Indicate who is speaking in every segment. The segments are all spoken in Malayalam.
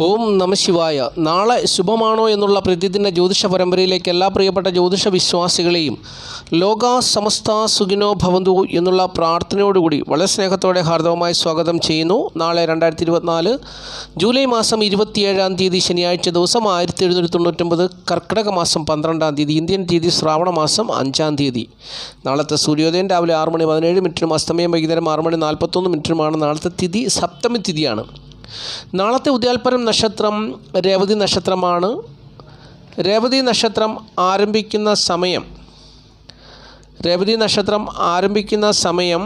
Speaker 1: ഓം നമ ശിവായ. നാളെ ശുഭമാണോ എന്നുള്ള പ്രതിദിന ജ്യോതിഷ പരമ്പരയിലേക്ക് എല്ലാ പ്രിയപ്പെട്ട ജ്യോതിഷ വിശ്വാസികളെയും ലോക സമസ്ത സുഖിനോ ഭവന്തു എന്നുള്ള പ്രാർത്ഥനയോടുകൂടി വളരെ സ്നേഹത്തോടെ ഹാർദവമായി സ്വാഗതം ചെയ്യുന്നു. നാളെ 2024 ജൂലൈ മാസം 27-ാം തീയതി ശനിയാഴ്ച ദിവസം 1799 കർക്കിടക മാസം 12-ാം തീയതി ഇന്ത്യൻ തീയതി ശ്രാവണ മാസം 5-ാം തീയതി. നാളത്തെ സൂര്യോദയം രാവിലെ 6:17 അസ്തമയം വൈകുന്നേരം 6:41 നാളത്തെ തിഥി സപ്തമി തിഥിയാണ്. നാളത്തെ ഉദ്യാൽപരം നക്ഷത്രം രേവതി നക്ഷത്രമാണ്. രേവതി നക്ഷത്രം ആരംഭിക്കുന്ന സമയം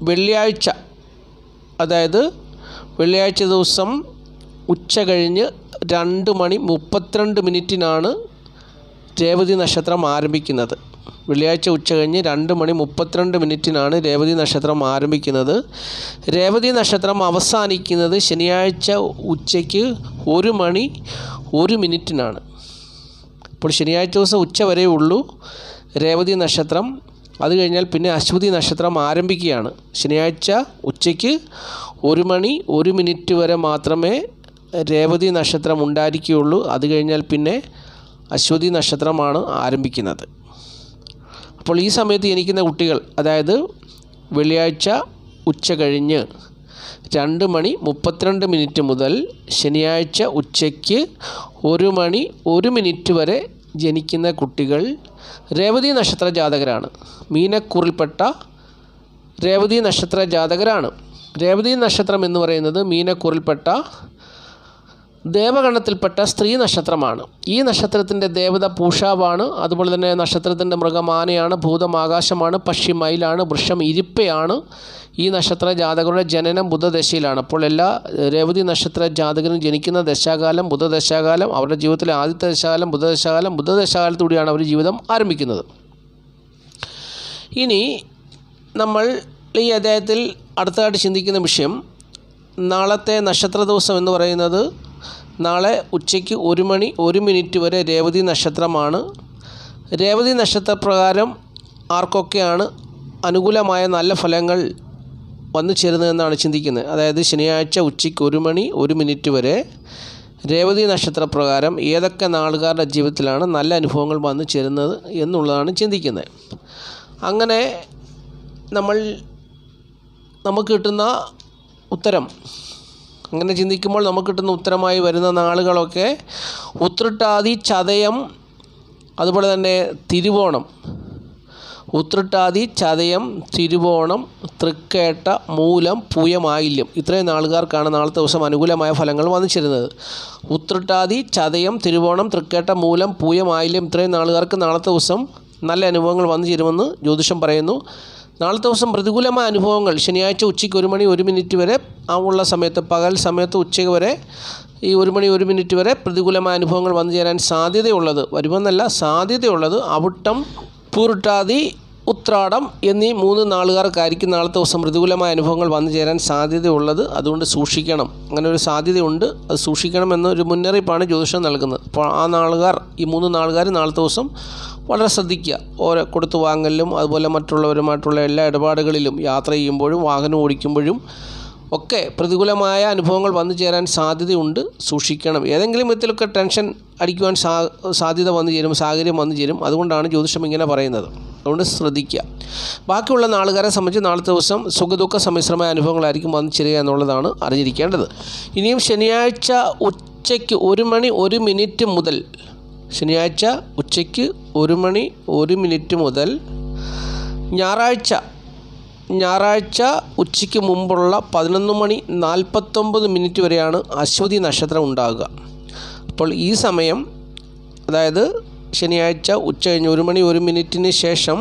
Speaker 1: വെള്ളിയാഴ്ച, അതായത് വെള്ളിയാഴ്ച ദിവസം ഉച്ച കഴിഞ്ഞ് 2:32 രേവതി നക്ഷത്രം ആരംഭിക്കുന്നത്. വെള്ളിയാഴ്ച ഉച്ച കഴിഞ്ഞ് 2:32 രേവതി നക്ഷത്രം ആരംഭിക്കുന്നത്. രേവതി നക്ഷത്രം അവസാനിക്കുന്നത് ശനിയാഴ്ച ഉച്ചയ്ക്ക് 1:01 അപ്പോൾ ശനിയാഴ്ച ദിവസം ഉച്ച വരെ ഉള്ളൂ രേവതി നക്ഷത്രം. അത് കഴിഞ്ഞാൽ പിന്നെ അശ്വതി നക്ഷത്രം ആരംഭിക്കുകയാണ്. ശനിയാഴ്ച ഉച്ചയ്ക്ക് 1:01 വരെ മാത്രമേ രേവതി നക്ഷത്രം ഉണ്ടായിരിക്കുകയുള്ളൂ. അത് കഴിഞ്ഞാൽ പിന്നെ അശ്വതി നക്ഷത്രമാണ് ആരംഭിക്കുന്നത്. അപ്പോൾ ഈ സമയത്ത് ജനിക്കുന്ന കുട്ടികൾ, അതായത് വെള്ളിയാഴ്ച ഉച്ച കഴിഞ്ഞ് 2:32 മുതൽ ശനിയാഴ്ച ഉച്ചയ്ക്ക് 1:01 വരെ ജനിക്കുന്ന കുട്ടികൾ രേവതി നക്ഷത്ര ജാതകരാണ്. മീനക്കൂറിൽപ്പെട്ട രേവതി നക്ഷത്ര ജാതകരാണ്. രേവതി നക്ഷത്രം എന്ന് പറയുന്നത് മീനക്കൂറിൽപ്പെട്ട ദേവഗണത്തിൽപ്പെട്ട സ്ത്രീ നക്ഷത്രമാണ്. ഈ നക്ഷത്രത്തിൻ്റെ ദേവത പൂഷാവാണ്. അതുപോലെ തന്നെ നക്ഷത്രത്തിൻ്റെ മൃഗം ആനയാണ്, ഭൂതം ആകാശമാണ്, പക്ഷി മയിലാണ്, വൃക്ഷം ഇരിപ്പയാണ്. ഈ നക്ഷത്ര ജാതകരുടെ ജനനം ബുധദശയിലാണ്. അപ്പോൾ എല്ലാ രേവതി നക്ഷത്ര ജാതകരും ജനിക്കുന്ന ദശാകാലം ബുധദശാകാലം, അവരുടെ ജീവിതത്തിലെ ആദ്യത്തെ ദശാകാലം ബുധദശാകാലത്തൂടെയാണ് അവർ ജീവിതം ആരംഭിക്കുന്നത്. ഇനി നമ്മൾ ഈ അധ്യായത്തിൽ അടുത്തതായിട്ട് ചിന്തിക്കുന്ന വിഷയം, നാളത്തെ നക്ഷത്ര ദിവസം എന്ന് പറയുന്നത് നാളെ ഉച്ചയ്ക്ക് 1:01 വരെ രേവതി നക്ഷത്രമാണ്. രേവതി നക്ഷത്രപ്രകാരം ആർക്കൊക്കെയാണ് അനുകൂലമായ നല്ല ഫലങ്ങൾ വന്നു ചേരുന്നതെന്നാണ് ചിന്തിക്കുന്നത്. അതായത് ശനിയാഴ്ച ഉച്ചയ്ക്ക് 1:01 വരെ രേവതി നക്ഷത്രപ്രകാരം ഏതൊക്കെ നാളുകാരുടെ ജീവിതത്തിലാണ് നല്ല അനുഭവങ്ങൾ വന്നു ചേരുന്നത് എന്നുള്ളതാണ് ചിന്തിക്കുന്നത്. അങ്ങനെ നമുക്ക് കിട്ടുന്ന ഉത്തരം, അങ്ങനെ ചിന്തിക്കുമ്പോൾ നമുക്ക് കിട്ടുന്ന ഉത്തരമായി വരുന്ന നാളുകളൊക്കെ ഉത്രട്ടാതി, ചതയം, അതുപോലെ തന്നെ തിരുവോണം. ഉത്രട്ടാതി, ചതയം, തിരുവോണം, തൃക്കേട്ട, മൂലം, പൂയം, ആയില്യം, ഇത്രയും നാളുകാർക്കാണ് നാളത്തെ ദിവസം അനുകൂലമായ ഫലങ്ങൾ വന്നു ചേരുന്നത്. ഉത്രട്ടാതി, ചതയം, തിരുവോണം, തൃക്കേട്ട, മൂലം, പൂയം, ആയില്യം, ഇത്രയും നാളുകാർക്ക് നാളത്തെ ദിവസം നല്ല അനുഭവങ്ങൾ വന്നു ചേരുമെന്ന് ജ്യോതിഷം പറയുന്നു. നാളത്തെ ദിവസം പ്രതികൂലമായ അനുഭവങ്ങൾ ശനിയാഴ്ച ഉച്ചയ്ക്ക് 1:01 വരെ ഉള്ള സമയത്ത്, പകൽ സമയത്ത് ഉച്ചയ്ക്ക് വരെ ഈ 1:01 വരെ പ്രതികൂലമായ അനുഭവങ്ങൾ വന്നു ചേരാൻ സാധ്യതയുള്ളത് അവിട്ടം, പൂരുട്ടാതി, ഉത്രാടം എന്നീ 3 നാളുകാർക്കായിരിക്കും നാളത്തെ ദിവസം പ്രതികൂലമായ അനുഭവങ്ങൾ വന്നു ചേരാൻ സാധ്യതയുള്ളത്. അതുകൊണ്ട് സൂക്ഷിക്കണം. അങ്ങനെ ഒരു സാധ്യതയുണ്ട്, അത് സൂക്ഷിക്കണം എന്നൊരു മുന്നറിയിപ്പാണ് ജ്യോതിഷം നൽകുന്നത്. അപ്പോൾ ഈ 3 നാളുകാർ നാളത്തെ ദിവസം വളരെ ശ്രദ്ധിക്കുക. ഓരോ കൊടുത്തു വാങ്ങലിലും അതുപോലെ മറ്റുള്ളവരുമായിട്ടുള്ള എല്ലാ ഇടപാടുകളിലും, യാത്ര ചെയ്യുമ്പോഴും വാഹനം ഓടിക്കുമ്പോഴും ഒക്കെ പ്രതികൂലമായ അനുഭവങ്ങൾ വന്നു ചേരാൻ സാധ്യതയുണ്ട്, സൂക്ഷിക്കണം. ഏതെങ്കിലും വിധത്തിലൊക്കെ ടെൻഷൻ അടിക്കുവാൻ സാധ്യത വന്നു ചേരും, സാഹചര്യം വന്നു ചേരും. അതുകൊണ്ടാണ് ജ്യോതിഷം ഇങ്ങനെ പറയുന്നത്. അതുകൊണ്ട് ശ്രദ്ധിക്കുക. ബാക്കിയുള്ള നാളുകാരെ സംബന്ധിച്ച് നാളത്തെ ദിവസം സുഖദുഃഖ സമ്മിശ്രമായ അനുഭവങ്ങളായിരിക്കും വന്നു ചേരുക എന്നുള്ളതാണ് അറിഞ്ഞിരിക്കേണ്ടത്. ഇനിയും ശനിയാഴ്ച ഉച്ചയ്ക്ക് 1:01 മുതൽ ശനിയാഴ്ച ഉച്ചയ്ക്ക് 1:01 മുതൽ ഞായറാഴ്ച ഉച്ചയ്ക്ക് മുമ്പുള്ള 11:49 വരെയാണ് അശ്വതി നക്ഷത്രം ഉണ്ടാകുക. അപ്പോൾ ഈ സമയം, അതായത് ശനിയാഴ്ച ഉച്ച കഴിഞ്ഞ് 1:01 ശേഷം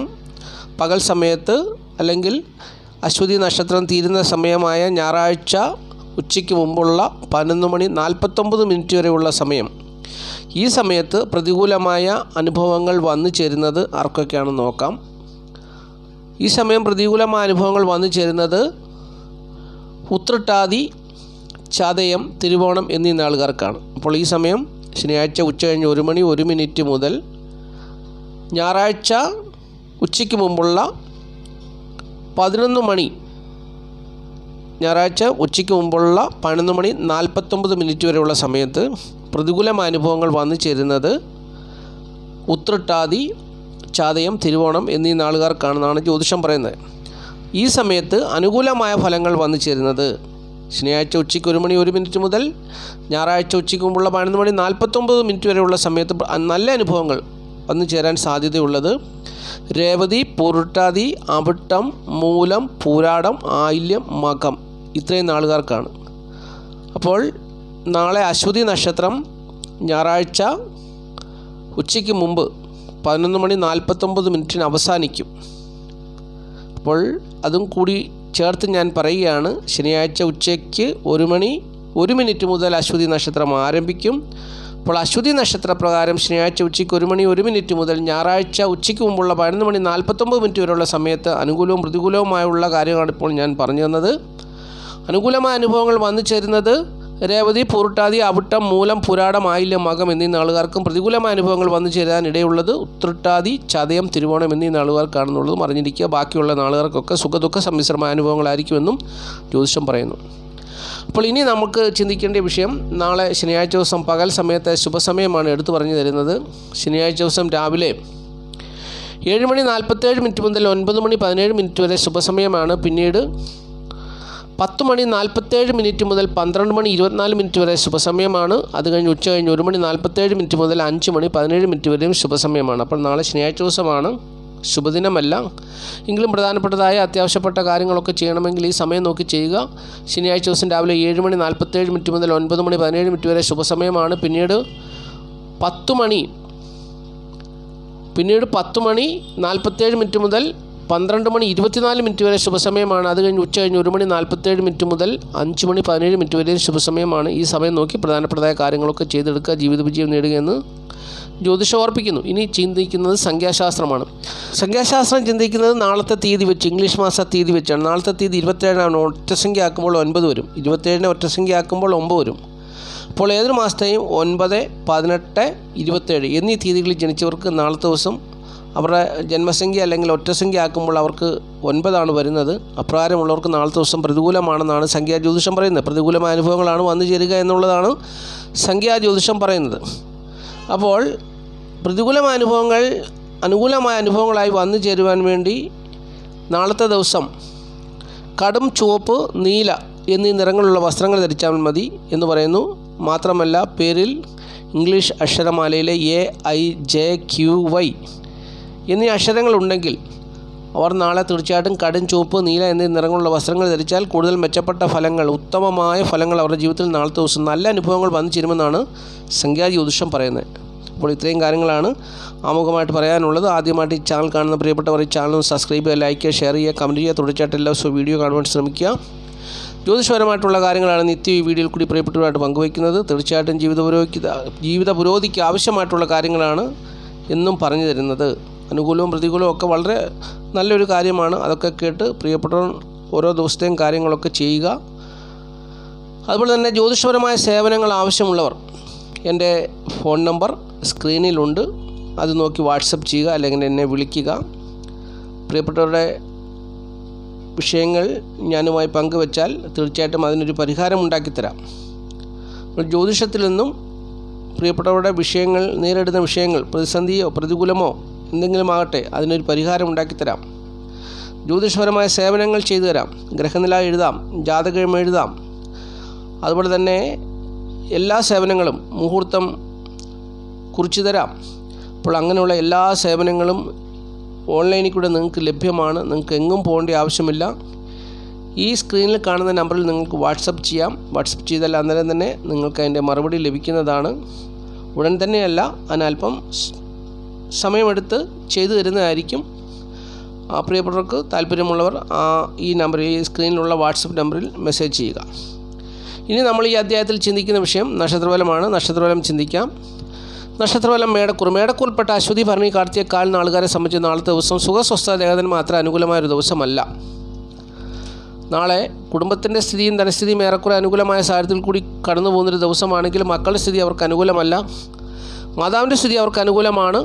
Speaker 1: പകൽ സമയത്ത്, അല്ലെങ്കിൽ അശ്വതി നക്ഷത്രം തീരുന്ന സമയമായ ഞായറാഴ്ച ഉച്ചയ്ക്ക് മുമ്പുള്ള 11:49 വരെയുള്ള സമയം, ഈ സമയത്ത് പ്രതികൂലമായ അനുഭവങ്ങൾ വന്നു ചേരുന്നത് ആർക്കൊക്കെയാണെന്ന് നോക്കാം. ഈ സമയം പ്രതികൂലമായ അനുഭവങ്ങൾ വന്നു ചേരുന്നത് ഉത്രട്ടാതി, ചതയം, തിരുവോണം എന്നീ നാളുകാർക്കാണ്. അപ്പോൾ ഈ സമയം ശനിയാഴ്ച ഉച്ച കഴിഞ്ഞ് 1:01 മുതൽ ഞായറാഴ്ച ഉച്ചയ്ക്ക് മുമ്പുള്ള 11 ഞായറാഴ്ച ഉച്ചയ്ക്ക് മുമ്പുള്ള 11:49 വരെയുള്ള സമയത്ത് പ്രതികൂലമായ അനുഭവങ്ങൾ വന്നു ചേരുന്നത് ഉത്രട്ടാതി, ചതയം, തിരുവോണം എന്നീ നാളുകാർക്കാണെന്നാണ് ജ്യോതിഷം പറയുന്നത്. ഈ സമയത്ത് അനുകൂലമായ ഫലങ്ങൾ വന്നു ചേരുന്നത് ശനിയാഴ്ച ഉച്ചയ്ക്ക് 1:01 മുതൽ ഞായറാഴ്ച ഉച്ചയ്ക്ക് മുമ്പുള്ള 11:49 വരെയുള്ള സമയത്ത് നല്ല അനുഭവങ്ങൾ വന്നു ചേരാൻ സാധ്യതയുള്ളത് രേവതി, പൂരുരുട്ടാതി, അവിട്ടം, മൂലം, പൂരാടം, ആയില്യം, മകം ഇത്രയും നാളുകാർക്കാണ്. അപ്പോൾ നാളെ അശ്വതി നക്ഷത്രം ഞായറാഴ്ച ഉച്ചയ്ക്ക് മുമ്പ് 11:49 അവസാനിക്കും. അപ്പോൾ അതും കൂടി ചേർത്ത് ഞാൻ പറയുകയാണ്. ശനിയാഴ്ച ഉച്ചയ്ക്ക് 1:01 മുതൽ അശ്വതി നക്ഷത്രം ആരംഭിക്കും. അപ്പോൾ അശ്വതി നക്ഷത്രപ്രകാരം ശനിയാഴ്ച ഉച്ചയ്ക്ക് 1:01 മുതൽ ഞായറാഴ്ച ഉച്ചയ്ക്ക് മുമ്പുള്ള 11:49 വരെയുള്ള സമയത്ത് അനുകൂലവും പ്രതികൂലവുമായുള്ള കാര്യമാണ് ഇപ്പോൾ ഞാൻ പറഞ്ഞു തന്നത്. അനുകൂലമായ അനുഭവങ്ങൾ വന്നു ചേരുന്നത് രേവതി, പൂരുരുട്ടാതി, അവിട്ടം, മൂലം, പുരാടം, ആയില്യം, മകം എന്നീ നാളുകാർക്കും പ്രതികൂലമായ അനുഭവങ്ങൾ വന്നു ചേരാനിടയുള്ളത് ഉത്രട്ടാതി, ചതയം, തിരുവോണം എന്നീ നാളുകാർക്കാണെന്നുള്ളതും അറിഞ്ഞിരിക്കുക. ബാക്കിയുള്ള നാളുകാർക്കൊക്കെ സുഖദുഃഖ സമ്മിശ്രമായ അനുഭവങ്ങളായിരിക്കുമെന്നും ജ്യോതിഷം പറയുന്നു. അപ്പോൾ ഇനി നമുക്ക് ചിന്തിക്കേണ്ട വിഷയം, നാളെ ശനിയാഴ്ച ദിവസം പകൽ സമയത്തെ ശുഭസമയമാണ് എടുത്തു പറഞ്ഞു തരുന്നത്. ശനിയാഴ്ച ദിവസം രാവിലെ 7:47 മുതൽ 9:17 വരെ ശുഭസമയമാണ്. പിന്നീട് 10:47 മുതൽ 12:24 വരെ ശുഭസമയമാണ്. അത് കഴിഞ്ഞ് ഉച്ച കഴിഞ്ഞ് 1:47 മുതൽ 5:17 വരെയും ശുഭസമയമാണ്. അപ്പോൾ നാളെ ശനിയാഴ്ച ദിവസമാണ്, ശുഭദിനമല്ല. എങ്കിലും പ്രധാനപ്പെട്ടതായ അത്യാവശ്യപ്പെട്ട കാര്യങ്ങളൊക്കെ ചെയ്യണമെങ്കിൽ ഈ സമയം നോക്കി ചെയ്യുക. ശനിയാഴ്ച ദിവസം രാവിലെ 7:47 മുതൽ 9:17 വരെ ശുഭസമയമാണ്. പിന്നീട് 10:47 മുതൽ 12:24 വരെ ശുഭസമയമാണ്. അത് കഴിഞ്ഞ് ഉച്ച കഴിഞ്ഞ് 1:47 മുതൽ 5:17 വരെ ശുഭസമയമാണ്. ഈ സമയം നോക്കി പ്രധാനപ്പെട്ടതായ കാര്യങ്ങളൊക്കെ ചെയ്തെടുക്കുക, ജീവിത വിജയം നേടുകയെന്ന് ജ്യോതിഷം ഓർപ്പിക്കുന്നു. ഇനി ചിന്തിക്കുന്നത് സംഖ്യാശാസ്ത്രമാണ്. സംഖ്യാശാസ്ത്രം ചിന്തിക്കുന്നത് നാളത്തെ തീയതി വെച്ച്, ഇംഗ്ലീഷ് മാസ തീയതി വെച്ചാണ്. നാളത്തെ തീയതി 27 ഒറ്റസംഖ്യ ആക്കുമ്പോൾ 9 വരും, 27 ഒറ്റസംഖ്യ ആക്കുമ്പോൾ 9 വരും. അപ്പോൾ ഏതൊരു മാസത്തെയും 9, 18, 27 എന്നീ തീയതികളിൽ ജനിച്ചവർക്ക് നാളത്തെ ദിവസം അവരുടെ ജന്മസംഖ്യ അല്ലെങ്കിൽ ഒറ്റസംഖ്യ ആക്കുമ്പോൾ അവർക്ക് 9 വരുന്നത്. അപ്രകാരമുള്ളവർക്ക് നാളത്തെ ദിവസം പ്രതികൂലമാണെന്നാണ് സംഖ്യാജ്യോതിഷം പറയുന്നത്. പ്രതികൂലമായ അനുഭവങ്ങളാണ് വന്നു ചേരുക എന്നുള്ളതാണ് സംഖ്യാജ്യോതിഷം പറയുന്നത്. അപ്പോൾ പ്രതികൂലമായ അനുഭവങ്ങൾ അനുകൂലമായ അനുഭവങ്ങളായി വന്നു ചേരുവാൻ വേണ്ടി നാളത്തെ ദിവസം കടും ചുവപ്പ്, നീല എന്നീ നിറങ്ങളുള്ള വസ്ത്രങ്ങൾ ധരിച്ചാൽ മതി എന്ന് പറയുന്നു. മാത്രമല്ല, പേരിൽ ഇംഗ്ലീഷ് അക്ഷരമാലയിലെ AIJQY എന്നീ അക്ഷരങ്ങളുണ്ടെങ്കിൽ അവർ നാളെ തീർച്ചയായിട്ടും കടും ചുവപ്പ്, നീല എന്നീ നിറങ്ങളുള്ള വസ്ത്രങ്ങൾ ധരിച്ചാൽ കൂടുതൽ മെച്ചപ്പെട്ട ഫലങ്ങൾ, ഉത്തമമായ ഫലങ്ങൾ അവരുടെ ജീവിതത്തിൽ നാളത്തെ ദിവസം നല്ല അനുഭവങ്ങൾ വന്നു ചേരുമെന്നാണ് സംഖ്യാജ്യോതിഷം പറയുന്നത്. അപ്പോൾ ഇത്രയും കാര്യങ്ങളാണ് ആമുഖമായിട്ട് പറയാനുള്ളത്. ആദ്യമായിട്ട് ഈ ചാനൽ കാണുന്ന പ്രിയപ്പെട്ടവർ ഈ ചാനൽ സബ്സ്ക്രൈബ് ചെയ്യുക, ലൈക്ക് ചെയ്യുക, ഷെയർ ചെയ്യുക, കമൻറ്റ് ചെയ്യുക. തുടർച്ചയായിട്ട് എല്ലാ ദിവസവും വീഡിയോ കാണുവാൻ ശ്രമിക്കുക. ജ്യോതിഷപരമായിട്ടുള്ള കാര്യങ്ങളാണ് നിത്യം ഈ വീഡിയോയിൽ കൂടി പ്രിയപ്പെട്ടവരായിട്ട് പങ്കുവയ്ക്കുന്നത്. തീർച്ചയായിട്ടും ജീവിത പുരോഗതിക്ക് ആവശ്യമായിട്ടുള്ള കാര്യങ്ങളാണ് എന്നും പറഞ്ഞു തരുന്നത്. അനുകൂലവും പ്രതികൂലവും ഒക്കെ വളരെ നല്ലൊരു കാര്യമാണ്. അതൊക്കെ കേട്ട് പ്രിയപ്പെട്ടവർ ഓരോ ദിവസത്തെയും കാര്യങ്ങളൊക്കെ ചെയ്യുക. അതുപോലെ തന്നെ ജ്യോതിഷപരമായ സേവനങ്ങൾ ആവശ്യമുള്ളവർ എൻ്റെ ഫോൺ നമ്പർ സ്ക്രീനിലുണ്ട്, അത് നോക്കി വാട്സപ്പ് ചെയ്യുക, അല്ലെങ്കിൽ എന്നെ വിളിക്കുക. പ്രിയപ്പെട്ടവരുടെ വിഷയങ്ങൾ ഞാനുമായി പങ്കുവച്ചാൽ തീർച്ചയായിട്ടും അതിനൊരു പരിഹാരം ഉണ്ടാക്കിത്തരാം. ജ്യോതിഷത്തിൽ നിന്നും പ്രിയപ്പെട്ടവരുടെ വിഷയങ്ങൾ, നേരിടുന്ന വിഷയങ്ങൾ, പ്രതിസന്ധിയോ പ്രതികൂലമോ എന്തെങ്കിലും ആകട്ടെ, അതിനൊരു പരിഹാരം ഉണ്ടാക്കിത്തരാം. ജ്യോതിഷപരമായ സേവനങ്ങൾ ചെയ്തു തരാം. ഗ്രഹനില എഴുതാം, ജാതകം എഴുതാം. അതുപോലെ തന്നെ എല്ലാ സേവനങ്ങളും, മുഹൂർത്തം കുറിച്ച് തരാം. അപ്പോൾ അങ്ങനെയുള്ള എല്ലാ സേവനങ്ങളും ഓൺലൈനിൽ കൂടെ നിങ്ങൾക്ക് ലഭ്യമാണ്. നിങ്ങൾക്ക് എങ്ങും പോകേണ്ട ആവശ്യമില്ല. ഈ സ്ക്രീനിൽ കാണുന്ന നമ്പറിൽ നിങ്ങൾക്ക് വാട്സപ്പ് ചെയ്യാം. വാട്സപ്പ് ചെയ്താൽ അന്നേരം തന്നെ നിങ്ങൾക്ക് അതിൻ്റെ മറുപടി ലഭിക്കുന്നതാണ്. ഉടൻ തന്നെയല്ല, അതിനല്പം സമയമെടുത്ത് ചെയ്തു തരുന്നതായിരിക്കും. പ്രിയപ്പെട്ടവർക്ക് താല്പര്യമുള്ളവർ ഈ നമ്പറിൽ, ഈ സ്ക്രീനിലുള്ള വാട്സപ്പ് നമ്പറിൽ മെസ്സേജ് ചെയ്യുക. ഇനി നമ്മൾ ഈ അധ്യായത്തിൽ ചിന്തിക്കുന്ന വിഷയം നക്ഷത്രഫലമാണ്. നക്ഷത്രഫലം ചിന്തിക്കാം. നക്ഷത്രഫലം മേടക്കൂറിൽപ്പെട്ട അശ്വതി, ഭരണി, കാർത്തിക, കാൽ നാളുകാരെ സംബന്ധിച്ച് നാളത്തെ ദിവസം സുഖസ്വസ്ഥ ദേഹത്തിന് മാത്രം അനുകൂലമായൊരു ദിവസമല്ല. നാളെ കുടുംബത്തിൻ്റെ സ്ഥിതിയും ധനസ്ഥിതിയും ഏറെക്കുറെ അനുകൂലമായ സാഹചര്യത്തിൽ കൂടി കടന്നു പോകുന്നൊരു ദിവസമാണെങ്കിലും മക്കളുടെ സ്ഥിതി അവർക്ക് അനുകൂലമല്ല. മാതാവിൻ്റെ സ്ഥിതി അവർക്ക് അനുകൂലമാണ്.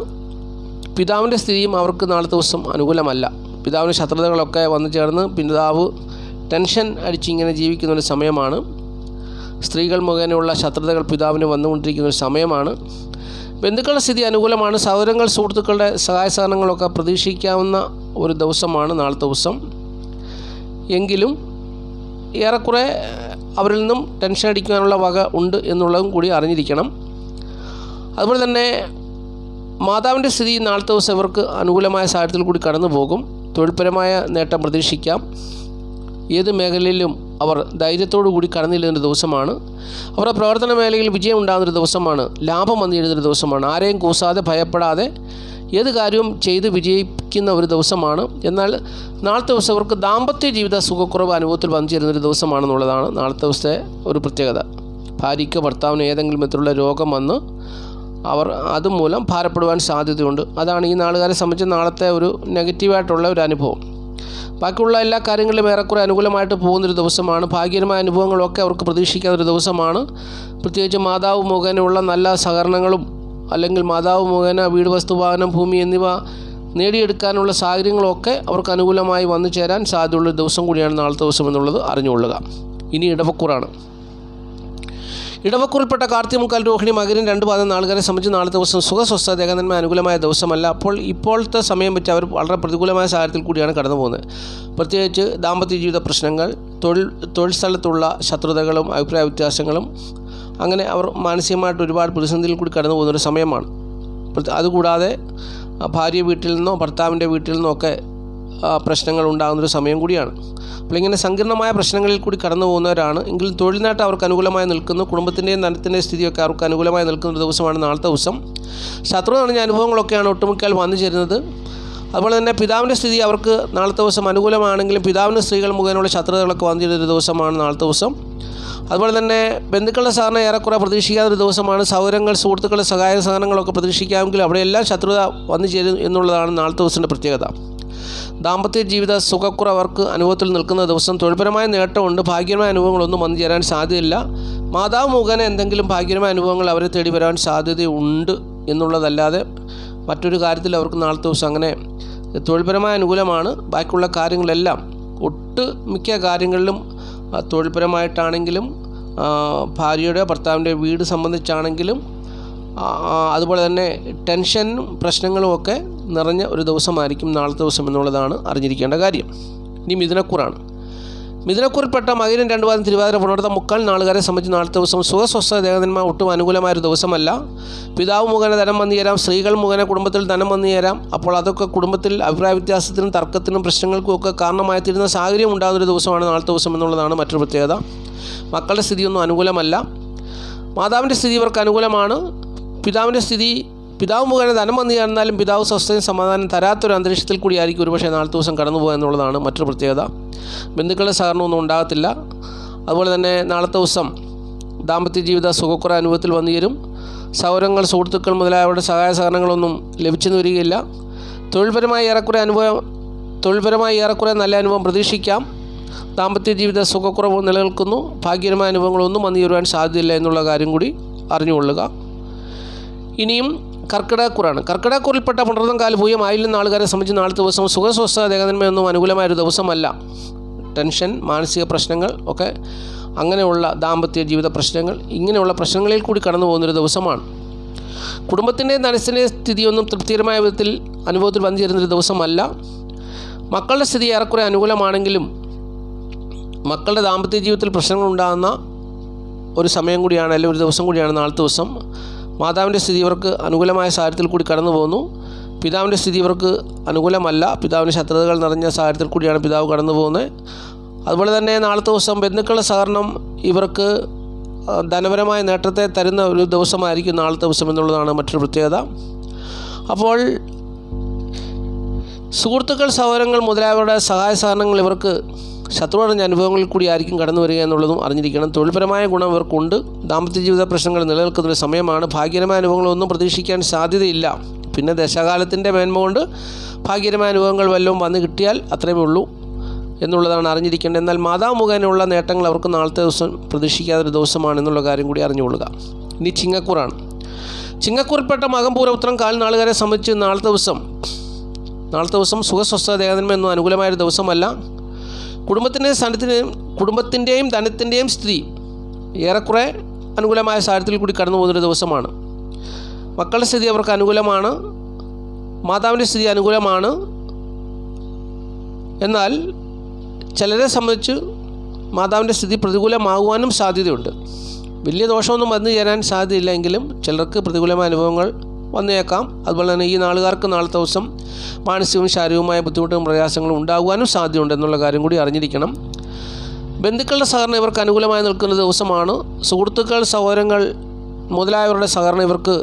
Speaker 1: പിതാവിൻ്റെ സ്ഥിതിയും അവർക്ക് നാളത്തെ ദിവസം അനുകൂലമല്ല. പിതാവിന് ശത്രുതകളൊക്കെ വന്നു ചേർന്ന് പിതാവ് ടെൻഷൻ അടിച്ചിങ്ങനെ ജീവിക്കുന്നൊരു സമയമാണ്. സ്ത്രീകൾ മുഖേനയുള്ള ശത്രുതകൾ പിതാവിന് വന്നുകൊണ്ടിരിക്കുന്നൊരു സമയമാണ്. ബന്ധുക്കളുടെ സ്ഥിതി അനുകൂലമാണ്. സഹോദരങ്ങൾ സുഹൃത്തുക്കളുടെ സഹായ സഹകരണങ്ങളൊക്കെ പ്രതീക്ഷിക്കാവുന്ന ഒരു ദിവസമാണ് നാളത്തെ ദിവസം. എങ്കിലും ഏറെക്കുറെ അവരിൽ നിന്നും ടെൻഷൻ അടിക്കാനുള്ള വക ഉണ്ട് എന്നുള്ളതും കൂടി അറിഞ്ഞിരിക്കണം. അതുപോലെ തന്നെ മാതാവിൻ്റെ സ്ഥിതി നാളത്തെ ദിവസം ഇവർക്ക് അനുകൂലമായ സാഹചര്യത്തിൽ കൂടി കടന്നു പോകും. തൊഴിൽപരമായ നേട്ടം പ്രതീക്ഷിക്കാം. ഏത് മേഖലയിലും അവർ ധൈര്യത്തോടു കൂടി കടന്നിരുന്നൊരു ദിവസമാണ്. അവരുടെ പ്രവർത്തന മേഖലയിൽ വിജയം ഉണ്ടാകുന്നൊരു ദിവസമാണ്. ലാഭം വന്നിരുന്നൊരു ദിവസമാണ്. ആരെയും കൂസാതെ ഭയപ്പെടാതെ ഏത് കാര്യവും ചെയ്ത് വിജയിക്കുന്ന ഒരു ദിവസമാണ്. എന്നാൽ നാളത്തെ ദിവസം അവർക്ക് ദാമ്പത്യ ജീവിത സുഖക്കുറവ് അനുഭവത്തിൽ വന്നു ചേരുന്നൊരു ദിവസമാണെന്നുള്ളതാണ് നാളത്തെ ദിവസത്തെ ഒരു പ്രത്യേകത. ഭാര്യയ്ക്ക് ഭർത്താവിന് ഏതെങ്കിലും വിധത്തിലുള്ള രോഗം വന്ന് അവർ അതുമൂലം ഭാരപ്പെടുവാൻ സാധ്യതയുണ്ട്. അതാണ് ഈ നാളുകാരെ സംബന്ധിച്ച് നാളത്തെ ഒരു നെഗറ്റീവായിട്ടുള്ള ഒരു അനുഭവം. ബാക്കിയുള്ള എല്ലാ കാര്യങ്ങളിലും ഏറെക്കുറെ അനുകൂലമായിട്ട് പോകുന്നൊരു ദിവസമാണ്. ഭാഗ്യകരമായ അനുഭവങ്ങളൊക്കെ അവർക്ക് പ്രതീക്ഷിക്കാവുന്നൊരു ദിവസമാണ്. പ്രത്യേകിച്ച് മാതാവ് മുഖേനയുള്ള നല്ല സഹകരണങ്ങളും അല്ലെങ്കിൽ മാതാവ് മുഖേന വീട്, വസ്തു, വാഹനം, ഭൂമി എന്നിവ നേടിയെടുക്കാനുള്ള സാഹചര്യങ്ങളൊക്കെ അവർക്ക് അനുകൂലമായി വന്നു ചേരാൻ സാധ്യതയുള്ള ദിവസം കൂടിയാണ് നാളത്തെ ദിവസം എന്നുള്ളത് അറിഞ്ഞുകൊള്ളുക. ഇനി ഇടവക്കൂറാണ്. ഇടവക്കൂറിൽപ്പെട്ട കാർത്തിക, മുക്കാൽ, രോഹിണി, മകരം 2 പാദം നാളുകാരെ സംബന്ധിച്ച് നാളത്തെ ദിവസം സുഖസ്വസ്ഥ ഏകാന്തന്മ അനുകൂലമായ ദിവസമല്ല. അപ്പോൾ ഇപ്പോഴത്തെ സമയം വെച്ച് അവർ വളരെ പ്രതികൂലമായ സാഹചര്യത്തിൽ കൂടിയാണ് കടന്നു പോകുന്നത്. പ്രത്യേകിച്ച് ദാമ്പത്യ ജീവിത പ്രശ്നങ്ങൾ, തൊഴിൽ സ്ഥലത്തുള്ള ശത്രുതകളും അഭിപ്രായ വ്യത്യാസങ്ങളും, അങ്ങനെ അവർ മാനസികമായിട്ട് ഒരുപാട് പ്രതിസന്ധിയിൽ കൂടി കടന്നു പോകുന്നൊരു സമയമാണ്. അതുകൂടാതെ ഭാര്യ വീട്ടിൽ നിന്നോ ഭർത്താവിൻ്റെ വീട്ടിൽ നിന്നോ ഒക്കെ പ്രശ്നങ്ങൾ ഉണ്ടാകുന്നൊരു സമയം കൂടിയാണ്. അപ്പോൾ ഇങ്ങനെ സങ്കീർണമായ പ്രശ്നങ്ങളിൽ കൂടി കടന്നു പോകുന്നവരാണ്. എങ്കിലും തൊഴിൽ നേട്ടം അവർക്ക് അനുകൂലമായി നിൽക്കുന്നു. കുടുംബത്തിൻ്റെയും ധനത്തിൻ്റെയും സ്ഥിതിയൊക്കെ അവർക്ക് അനുകൂലമായി നിൽക്കുന്ന ഒരു ദിവസമാണ് നാളത്തെ ദിവസം. ശത്രു നിറഞ്ഞ അനുഭവങ്ങളൊക്കെയാണ് ഒട്ടുമിക്കൽ വന്നു ചേരുന്നത്. അതുപോലെ തന്നെ പിതാവിൻ്റെ സ്ഥിതി അവർക്ക് നാളത്തെ ദിവസം അനുകൂലമാണെങ്കിലും പിതാവിൻ്റെ സ്ത്രീകൾ മുഖേനയുള്ള ശത്രുതകളൊക്കെ വന്നു ചേരുന്നൊരു ദിവസമാണ് നാളത്തെ ദിവസം. അതുപോലെ തന്നെ ബന്ധുക്കളുടെ സഹകരണം ഏറെക്കുറെ പ്രതീക്ഷിക്കാത്തൊരു ദിവസമാണ്. സഹോദരങ്ങൾ സുഹൃത്തുക്കളുടെ സഹായ സഹകരണങ്ങളൊക്കെ പ്രതീക്ഷിക്കാമെങ്കിലും അവിടെയെല്ലാം ശത്രുത വന്നു ചേരും എന്നുള്ളതാണ് നാളത്തെ ദിവസത്തിൻ്റെ പ്രത്യേകത. ദാമ്പത്യ ജീവിത സുഖക്കുറവ് അവർക്ക് അനുഭവത്തിൽ നിൽക്കുന്ന ദിവസം. തൊഴിൽപരമായ നേട്ടമുണ്ട്. ഭാഗ്യമായ അനുഭവങ്ങളൊന്നും വന്നു ചേരാൻ സാധ്യതയില്ല. മാതാവ് മുഖേന എന്തെങ്കിലും ഭാഗ്യമായ അനുഭവങ്ങൾ അവരെ തേടി വരാൻ സാധ്യതയുണ്ട് എന്നുള്ളതല്ലാതെ മറ്റൊരു കാര്യത്തിൽ അവർക്ക് നാളത്തെ ദിവസം അങ്ങനെ തൊഴിൽപരമായ അനുകൂലമാണ്. ബാക്കിയുള്ള കാര്യങ്ങളെല്ലാം ഒട്ടുമിക്ക കാര്യങ്ങളിലും തൊഴിൽപരമായിട്ടാണെങ്കിലും ഭാര്യയുടെ ഭർത്താവിൻ്റെ വീട് സംബന്ധിച്ചാണെങ്കിലും അതുപോലെ തന്നെ ടെൻഷനും പ്രശ്നങ്ങളുമൊക്കെ നിറഞ്ഞ ഒരു ദിവസമായിരിക്കും നാളത്തെ ദിവസം എന്നുള്ളതാണ് അറിഞ്ഞിരിക്കേണ്ട കാര്യം. ഇനി മിഥുനക്കൂറാണ്. മിഥുനക്കൂറിൽപ്പെട്ട മകരം 2 പാദം തിരുവാതിര പുണർത്ത മുക്കാൽ നാളുകാരെ സംബന്ധിച്ച് നാളത്തെ ദിവസം സുഖസ്വസ്ഥ ദേഹന്മാർ ഒട്ടും അനുകൂലമായൊരു ദിവസമല്ല. പിതാവ് മുഖേന ധനം വന്നു ചേരാം. സ്ത്രീകൾ മുഖേന കുടുംബത്തിൽ ധനം വന്നു ചേരാം. അപ്പോൾ അതൊക്കെ കുടുംബത്തിൽ അഭിപ്രായ വ്യത്യാസത്തിനും തർക്കത്തിനും പ്രശ്നങ്ങൾക്കും ഒക്കെ കാരണമായി തീരുന്ന സാഹചര്യം ഉണ്ടാകുന്നൊരു ദിവസമാണ് നാളത്തെ ദിവസം എന്നുള്ളതാണ് മറ്റൊരു പ്രത്യേകത. മക്കളുടെ സ്ഥിതിയൊന്നും അനുകൂലമല്ല. മാതാവിൻ്റെ സ്ഥിതി ഇവർക്ക് അനുകൂലമാണ്. പിതാവിൻ്റെ സ്ഥിതി പിതാവ് മുഖേന ധനം വന്നു ചേർന്നാലും പിതാവ് സ്വസ്ഥയും സമാധാനം തരാത്തൊരു അന്തരീക്ഷത്തിൽ കൂടിയായിരിക്കും ഒരുപക്ഷെ നാളത്തെ ദിവസം കടന്നു പോകുക എന്നുള്ളതാണ് മറ്റൊരു പ്രത്യേകത. ബന്ധുക്കളുടെ സഹകരണമൊന്നും ഉണ്ടാകത്തില്ല. അതുപോലെ തന്നെ നാളത്തെ ദിവസം ദാമ്പത്യ ജീവിത സുഖക്കുറ അനുഭവത്തിൽ വന്നു ചേരും. സൗരങ്ങൾ, സുഹൃത്തുക്കൾ മുതലായവരുടെ സഹായ സഹകരണങ്ങളൊന്നും ലഭിച്ചെന്ന് വരികയില്ല. തൊഴിൽപരമായി ഏറെക്കുറെ നല്ല അനുഭവം പ്രതീക്ഷിക്കാം. ദാമ്പത്യ ജീവിത സുഖക്കുറവ് നിലനിൽക്കുന്നു. ഭാഗ്യകരമായ അനുഭവങ്ങളൊന്നും വന്നു ചേരുവാൻ സാധ്യതയില്ല എന്നുള്ള കാര്യം കൂടി അറിഞ്ഞുകൊള്ളുക. ഇനിയും കർക്കിടകക്കൂറാണ്. കർക്കിടകക്കൂറിൽപ്പെട്ട പുണർതം, കാൽ, പൂയം, ആയില്യം നാളുകാരെ സംബന്ധിച്ച് നാളത്തെ ദിവസം സുഖസ്വസ്ഥ ദേഹന്മയൊന്നും അനുകൂലമായൊരു ദിവസമല്ല. ടെൻഷൻ, മാനസിക പ്രശ്നങ്ങൾ ഒക്കെ, അങ്ങനെയുള്ള ദാമ്പത്യ ജീവിത പ്രശ്നങ്ങൾ, ഇങ്ങനെയുള്ള പ്രശ്നങ്ങളിൽ കൂടി കടന്നു പോകുന്നൊരു ദിവസമാണ്. കുടുംബത്തിൻ്റെയും ധനത്തിൻ്റെയും സ്ഥിതിയൊന്നും തൃപ്തികരമായ വിധത്തിൽ അനുഭവത്തിൽ വന്നു ചേരുന്നൊരു ദിവസമല്ല. മക്കളുടെ സ്ഥിതി ഏറെക്കുറെ അനുകൂലമാണെങ്കിലും മക്കളുടെ ദാമ്പത്യ ജീവിതത്തിൽ പ്രശ്നങ്ങൾ ഉണ്ടാകുന്ന ഒരു സമയം കൂടിയാണ്, അല്ലെങ്കിൽ ഒരു ദിവസം കൂടിയാണ് നാളത്തെ ദിവസം. മാതാവിൻ്റെ സ്ഥിതി ഇവർക്ക് അനുകൂലമായ സാഹചര്യത്തിൽ കൂടി കടന്നു പോകുന്നു. പിതാവിൻ്റെ സ്ഥിതി ഇവർക്ക് അനുകൂലമല്ല. പിതാവിന് ശത്രുതകൾ നിറഞ്ഞ സാഹചര്യത്തിൽ കൂടിയാണ് പിതാവ് കടന്നു പോകുന്നത്. അതുപോലെ തന്നെ നാളത്തെ ദിവസം ബന്ധുക്കളുടെ സഹകരണം ഇവർക്ക് ധനപരമായ നേട്ടത്തെ തരുന്ന ഒരു ദിവസമായിരിക്കും നാളത്തെ ദിവസം എന്നുള്ളതാണ് മറ്റൊരു പ്രത്യേകത. അപ്പോൾ സുഹൃത്തുക്കൾ, സഹോദരങ്ങൾ മുതലായവരുടെ സഹായ സഹകരണങ്ങൾ ഇവർക്ക് ശത്രു നിറഞ്ഞ അനുഭവങ്ങളിൽ കൂടി ആയിരിക്കും കടന്നു വരിക എന്നുള്ളതും അറിഞ്ഞിരിക്കണം. തൊഴിൽപരമായ ഗുണം ഇവർക്കുണ്ട്. ദാമ്പത്യ ജീവിത പ്രശ്നങ്ങൾ നിലനിൽക്കുന്നൊരു സമയമാണ്. ഭാഗ്യകരമായ അനുഭവങ്ങളൊന്നും പ്രതീക്ഷിക്കാൻ സാധ്യതയില്ല. പിന്നെ ദശകാലത്തിൻ്റെ മേന്മ കൊണ്ട് ഭാഗ്യകരമായ അനുഭവങ്ങൾ വല്ലതും വന്നു കിട്ടിയാൽ അത്രയുമേ ഉള്ളൂ എന്നുള്ളതാണ് അറിഞ്ഞിരിക്കേണ്ടത്. എന്നാൽ മാതാവ് മുഖേനയുള്ള നേട്ടങ്ങൾ അവർക്ക് നാളത്തെ ദിവസം പ്രതീക്ഷിക്കാത്തൊരു ദിവസമാണെന്നുള്ള കാര്യം കൂടി അറിഞ്ഞുകൊള്ളുക. ഇനി ചിങ്ങക്കൂറാണ്. ചിങ്ങക്കൂറിൽപ്പെട്ട മകം, പൂരം, ഉത്രം, കാൽ നാളുകാരെ സംബന്ധിച്ച് നാളത്തെ ദിവസം സുഖസ്വസ്ഥ ദേഹന്മയൊന്നും അനുകൂലമായൊരു ദിവസമല്ല. കുടുംബത്തിൻ്റെയും ധനത്തിൻ്റെയും സ്ഥിതി ഏറെക്കുറെ അനുകൂലമായ സാഹചര്യത്തിൽ കൂടി കടന്നു പോകുന്നൊരു ദിവസമാണ്. മക്കളുടെ സ്ഥിതി അവർക്ക് അനുകൂലമാണ്, മാതാവിൻ്റെ സ്ഥിതി അനുകൂലമാണ്. എന്നാൽ ചിലരെ സംബന്ധിച്ച് മാതാവിൻ്റെ സ്ഥിതി പ്രതികൂലമാകുവാനും സാധ്യതയുണ്ട്. വലിയ ദോഷമൊന്നും വന്നു ചേരാൻ സാധ്യതയില്ലെങ്കിലും ചിലർക്ക് പ്രതികൂലമായ അനുഭവങ്ങൾ വന്നേക്കാം. അതുപോലെ തന്നെ ഈ നാളുകാർക്ക് നാളത്തെ ദിവസം മാനസികവും ശാരീരികവുമായ ബുദ്ധിമുട്ടും പ്രയാസങ്ങളും ഉണ്ടാകുവാനും സാധ്യതയുണ്ട് എന്നുള്ള കാര്യം കൂടി അറിഞ്ഞിരിക്കണം. ബന്ധുക്കളുടെ സഹകരണം ഇവർക്ക് അനുകൂലമായി നിൽക്കുന്ന ദിവസമാണ്. സുഹൃത്തുക്കൾ, സഹോദരങ്ങൾ മുതലായവരുടെ സഹകരണം ഇവർക്ക്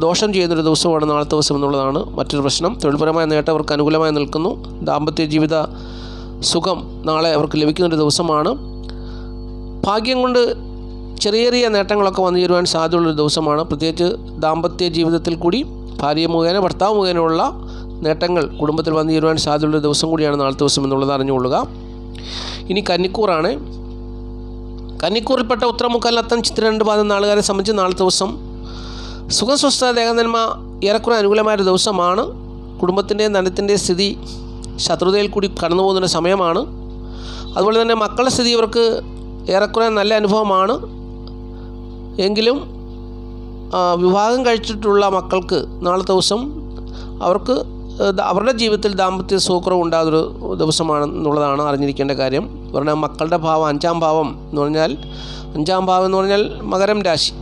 Speaker 1: ദോഷം ചെയ്യുന്നൊരു ദിവസമാണ് നാളത്തെ ദിവസം എന്നുള്ളതാണ് മറ്റൊരു പ്രശ്നം. തൊഴിൽപരമായ നേട്ടം അവർക്ക് അനുകൂലമായി നിൽക്കുന്നു. ദാമ്പത്യ ജീവിത സുഖം നാളെ അവർക്ക് ലഭിക്കുന്നൊരു ദിവസമാണ്. ഭാഗ്യം കൊണ്ട് ചെറിയ ചെറിയ നേട്ടങ്ങളൊക്കെ വന്നു ചേരുവാൻ സാധ്യതയുള്ളൊരു ദിവസമാണ്. പ്രത്യേകിച്ച് ദാമ്പത്യ ജീവിതത്തിൽ കൂടി ഭാര്യ മുഖേന ഭർത്താവ് മുഖേനയുള്ള നേട്ടങ്ങൾ കുടുംബത്തിൽ വന്നു ചേരുവാൻ സാധ്യതയുള്ളൊരു ദിവസം കൂടിയാണ് നാളത്തെ ദിവസം എന്നുള്ളത് അറിഞ്ഞുകൊള്ളുക. ഇനി കന്നിക്കൂറാണ്. കന്നിക്കൂറിൽപ്പെട്ട ഉത്തരമുക്കാൽ ചിത്ര 2 പാദം നാളുകാരെ സംബന്ധിച്ച് നാളത്തെ ദിവസം സുഖസ്വസ്ഥ ദേഹനന്മ ഏറെക്കുറെ അനുകൂലമായൊരു ദിവസമാണ്. കുടുംബത്തിൻ്റെയും ധനത്തിൻ്റെയും സ്ഥിതി ശത്രുതയിൽ കൂടി കടന്നു പോകുന്നൊരു സമയമാണ്. അതുപോലെ തന്നെ മക്കളുടെ സ്ഥിതി ഇവർക്ക് ഏറെക്കുറെ നല്ല അനുഭവമാണ്. എങ്കിലും വിവാഹം കഴിച്ചിട്ടുള്ള മക്കൾക്ക് നാളത്തെ ദിവസം അവർക്ക് അവരുടെ ജീവിതത്തിൽ ദാമ്പത്യ സുഖക്കുറവ് ഉണ്ടാകുന്നൊരു ദിവസമാണെന്നുള്ളതാണ് അറിഞ്ഞിരിക്കേണ്ട കാര്യം. അവരുടെ മക്കളുടെ ഭാവം 5-ാം ഭാവം എന്ന് പറഞ്ഞാൽ 5-ാം ഭാവം എന്ന് പറഞ്ഞാൽ മകരം രാശി.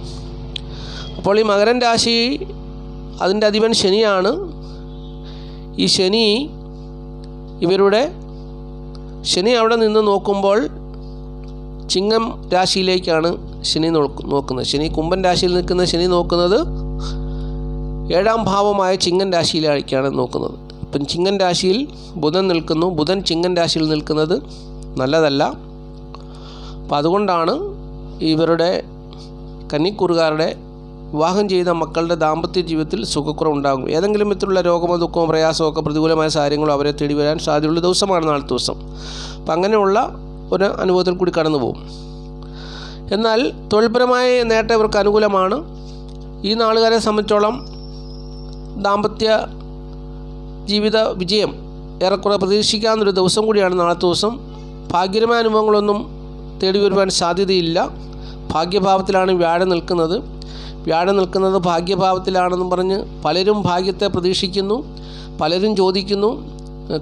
Speaker 1: അപ്പോൾ ഈ മകരം രാശി അതിൻ്റെ അധിപൻ ശനിയാണ്. ഈ ശനി അവിടെ നിന്ന് നോക്കുമ്പോൾ ചിങ്ങം രാശിയിലേക്കാണ് ശനി നോക്കുന്നത്. ശനി കുംഭൻ രാശിയിൽ നിൽക്കുന്ന ശനി നോക്കുന്നത് 7-ാം ഭാവമായ ചിങ്ങൻ രാശിയിലേക്കാണ് നോക്കുന്നത്. ഇപ്പം ചിങ്ങൻ രാശിയിൽ ബുധൻ നിൽക്കുന്നു. ബുധൻ ചിങ്ങൻ രാശിയിൽ നിൽക്കുന്നത് നല്ലതല്ല. അപ്പം അതുകൊണ്ടാണ് ഇവരുടെ കന്നിക്കൂറുകാരുടെ വിവാഹം ചെയ്ത മക്കളുടെ ദാമ്പത്യ ജീവിതത്തിൽ സുഖക്കുറവുണ്ടാകും. ഏതെങ്കിലും വിധത്തിലുള്ള രോഗമോ ദുഃഖമോ പ്രയാസമോ ഒക്കെ പ്രതികൂലമായ സാഹചര്യങ്ങളോ അവരെ തേടി വരാൻ സാധ്യതയുള്ള ദിവസമാണ് നാളത്തെ ദിവസം. അപ്പം അങ്ങനെയുള്ള ഒരു അനുഭവത്തിൽ കൂടി കടന്നു പോകും. എന്നാൽ തൊഴിൽപരമായ നേട്ടം ഇവർക്ക് അനുകൂലമാണ്. ഈ നാളുകാരെ സംബന്ധിച്ചോളം ദാമ്പത്യ ജീവിത വിജയം ഏറെക്കുറെ പ്രതീക്ഷിക്കാവുന്നൊരു ദിവസം കൂടിയാണ് നാളത്തെ ദിവസം. ഭാഗ്യകരമായ അനുഭവങ്ങളൊന്നും തേടി വരുവാൻ സാധ്യതയില്ല. ഭാഗ്യഭാവത്തിലാണ് വ്യാഴം നിൽക്കുന്നത്. ഭാഗ്യഭാവത്തിലാണെന്നും പറഞ്ഞ് പലരും ഭാഗ്യത്തെ പ്രതീക്ഷിക്കുന്നു, പലരും ചോദിക്കുന്നു.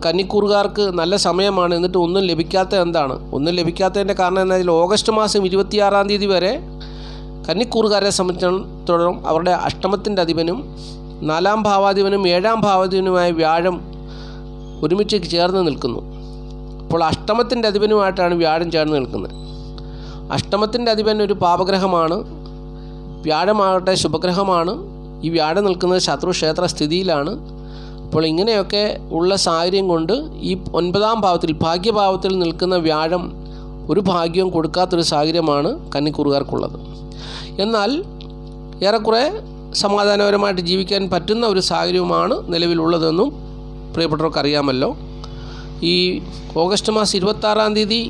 Speaker 1: കന്നിക്കൂറുകാർക്ക് നല്ല സമയമാണ്, എന്നിട്ട് ഒന്നും ലഭിക്കാത്ത എന്താണ്? ഒന്നും ലഭിക്കാത്തതിൻ്റെ കാരണം എന്താ വെച്ചാൽ ഓഗസ്റ്റ് മാസം 26-ാം തീയതി വരെ കന്നിക്കൂറുകാരെ സംബന്ധിച്ചിടത്തോളം അവരുടെ അഷ്ടമത്തിൻ്റെ അധിപനും 4-ാം ഭാവാധിപനും 7-ാം ഭാവാധിപനുമായ വ്യാഴം ഒരുമിച്ച് ചേർന്ന് നിൽക്കുന്നു. അപ്പോൾ അഷ്ടമത്തിൻ്റെ അധിപനുമായിട്ടാണ് വ്യാഴം ചേർന്ന് നിൽക്കുന്നത്. അഷ്ടമത്തിൻ്റെ അധിപൻ ഒരു പാപഗ്രഹമാണ്, വ്യാഴമാകട്ടെ ശുഭഗ്രഹമാണ്. ഈ വ്യാഴം നിൽക്കുന്നത് ശത്രുക്ഷേത്ര സ്ഥിതിയിലാണ്. അപ്പോൾ ഇങ്ങനെയൊക്കെ ഉള്ള സാഹചര്യം കൊണ്ട് ഈ 9-ാം ഭാവത്തിൽ ഭാഗ്യഭാവത്തിൽ നിൽക്കുന്ന വ്യാഴം ഒരു ഭാഗ്യവും കൊടുക്കാത്തൊരു സാഹചര്യമാണ് കന്നിക്കൂറുകാർക്കുള്ളത്. എന്നാൽ ഏറെക്കുറെ സമാധാനപരമായിട്ട് ജീവിക്കാൻ പറ്റുന്ന ഒരു സാഹചര്യവുമാണ് നിലവിലുള്ളതെന്നും പ്രിയപ്പെട്ടവർക്ക് അറിയാമല്ലോ. ഈ ഓഗസ്റ്റ് മാസം 26-ാം തീയതി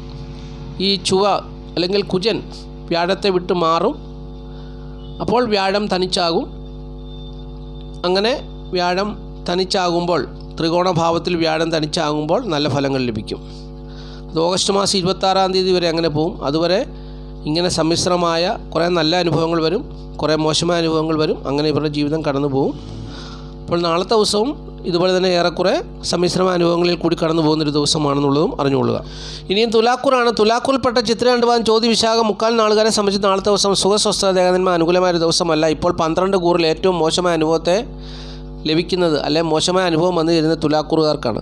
Speaker 1: ഈ ചുവ അല്ലെങ്കിൽ കുജൻ വ്യാഴത്തെ വിട്ട് മാറും. അപ്പോൾ വ്യാഴം തനിച്ചാകും. അങ്ങനെ വ്യാഴം തനിച്ചാകുമ്പോൾ ത്രികോണഭാവത്തിൽ വ്യാഴം തനിച്ചാകുമ്പോൾ നല്ല ഫലങ്ങൾ ലഭിക്കും. അത് ഓഗസ്റ്റ് മാസം 26-ാം തീയതി വരെ അങ്ങനെ പോകും. അതുവരെ ഇങ്ങനെ സമ്മിശ്രമായ കുറേ നല്ല അനുഭവങ്ങൾ വരും, കുറേ മോശമായ അനുഭവങ്ങൾ വരും. അങ്ങനെ ഇവരുടെ ജീവിതം കടന്നു പോകും. അപ്പോൾ നാളത്തെ ദിവസവും ഇതുപോലെ തന്നെ ഏറെക്കുറെ സമ്മിശ്രമായ അനുഭവങ്ങളിൽ കൂടി കടന്നു പോകുന്നൊരു ദിവസമാണെന്നുള്ളതും അറിഞ്ഞുകൊള്ളുക. ഇനിയും തുലാക്കൂറാണ്. തുലാക്കൂറിൽപ്പെട്ട ചിത്ര 2 പാദം ചോതി വിശാഖം 3/4 നാളുകാരെ സംബന്ധിച്ച് നാളത്തെ ദിവസം സുഖസ്വസ്ഥ ദേഹനന്മ അനുകൂലമായൊരു ദിവസമല്ല. ഇപ്പോൾ 12 കൂറിൽ ഏറ്റവും മോശമായ അനുഭവത്തെ ലഭിക്കുന്നത്, അല്ലെങ്കിൽ മോശമായ അനുഭവം വന്നു ചേരുന്നത് തുലാക്കൂറുകാർക്കാണ്.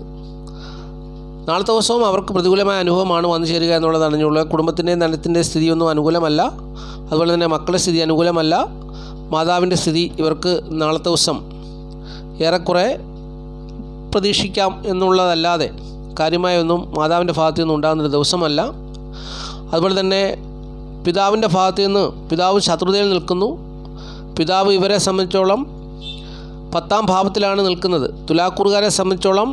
Speaker 1: നാളത്തെ ദിവസവും അവർക്ക് പ്രതികൂലമായ അനുഭവമാണ് വന്നു ചേരുക എന്നുള്ളത് അറിഞ്ഞുകൊള്ളുക. കുടുംബത്തിൻ്റെയും ധനത്തിൻ്റെയും സ്ഥിതിയൊന്നും അനുകൂലമല്ല. അതുപോലെ തന്നെ മക്കളുടെ സ്ഥിതി അനുകൂലമല്ല. മാതാവിൻ്റെ സ്ഥിതി ഇവർക്ക് നാളത്തെ ദിവസം ഏറെക്കുറെ പ്രതീക്ഷിക്കാം എന്നുള്ളതല്ലാതെ കാര്യമായൊന്നും മാതാവിൻ്റെ ഭാഗത്തു നിന്നും ഉണ്ടാകുന്നൊരു ദിവസമല്ല. അതുപോലെ തന്നെ പിതാവിൻ്റെ ഭാഗത്തു നിന്ന് പിതാവ് ശത്രുതയിൽ നിൽക്കുന്നു. പിതാവ് ഇവരെ സംബന്ധിച്ചോളം 10-ാം ഭാവത്തിലാണ് നിൽക്കുന്നത്. തുലാക്കൂറുകാരെ സംബന്ധിച്ചോളം